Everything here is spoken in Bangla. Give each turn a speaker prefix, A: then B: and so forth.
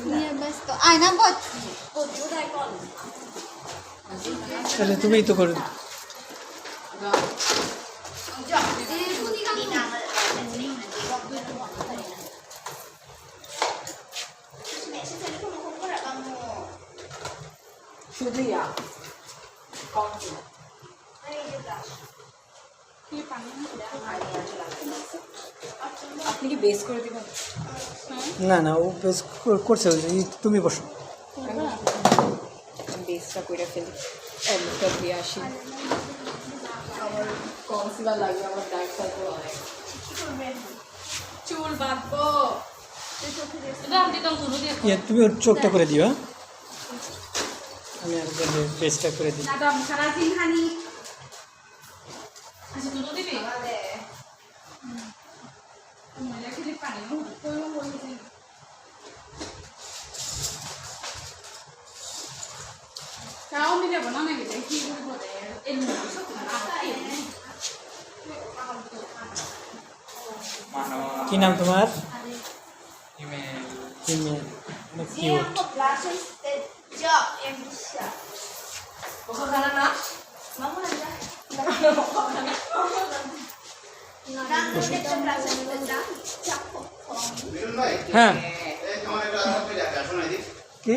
A: নিয়ে ব্যস্ত আয়না বল
B: তাহলে তুমিই তো করে
C: শুধুইয়া আপনি কি বেস করে দিবেন?
B: না না ও বেশ করছে তুমি বসো
C: বেসটা করে ফেলি মুখটা দিয়ে আসি। আমার কনসিলার লাগবে, আমার ডার্ক সার্কেল অনেক। চুল বাঁধবো,
B: তুমি ওর চোখটা করে দিও হ্যাঁ? আমি একবার পেস্টটা করে দিই কি নাম তোমার? ইমেল অনেক কিউট হ্যাঁ কি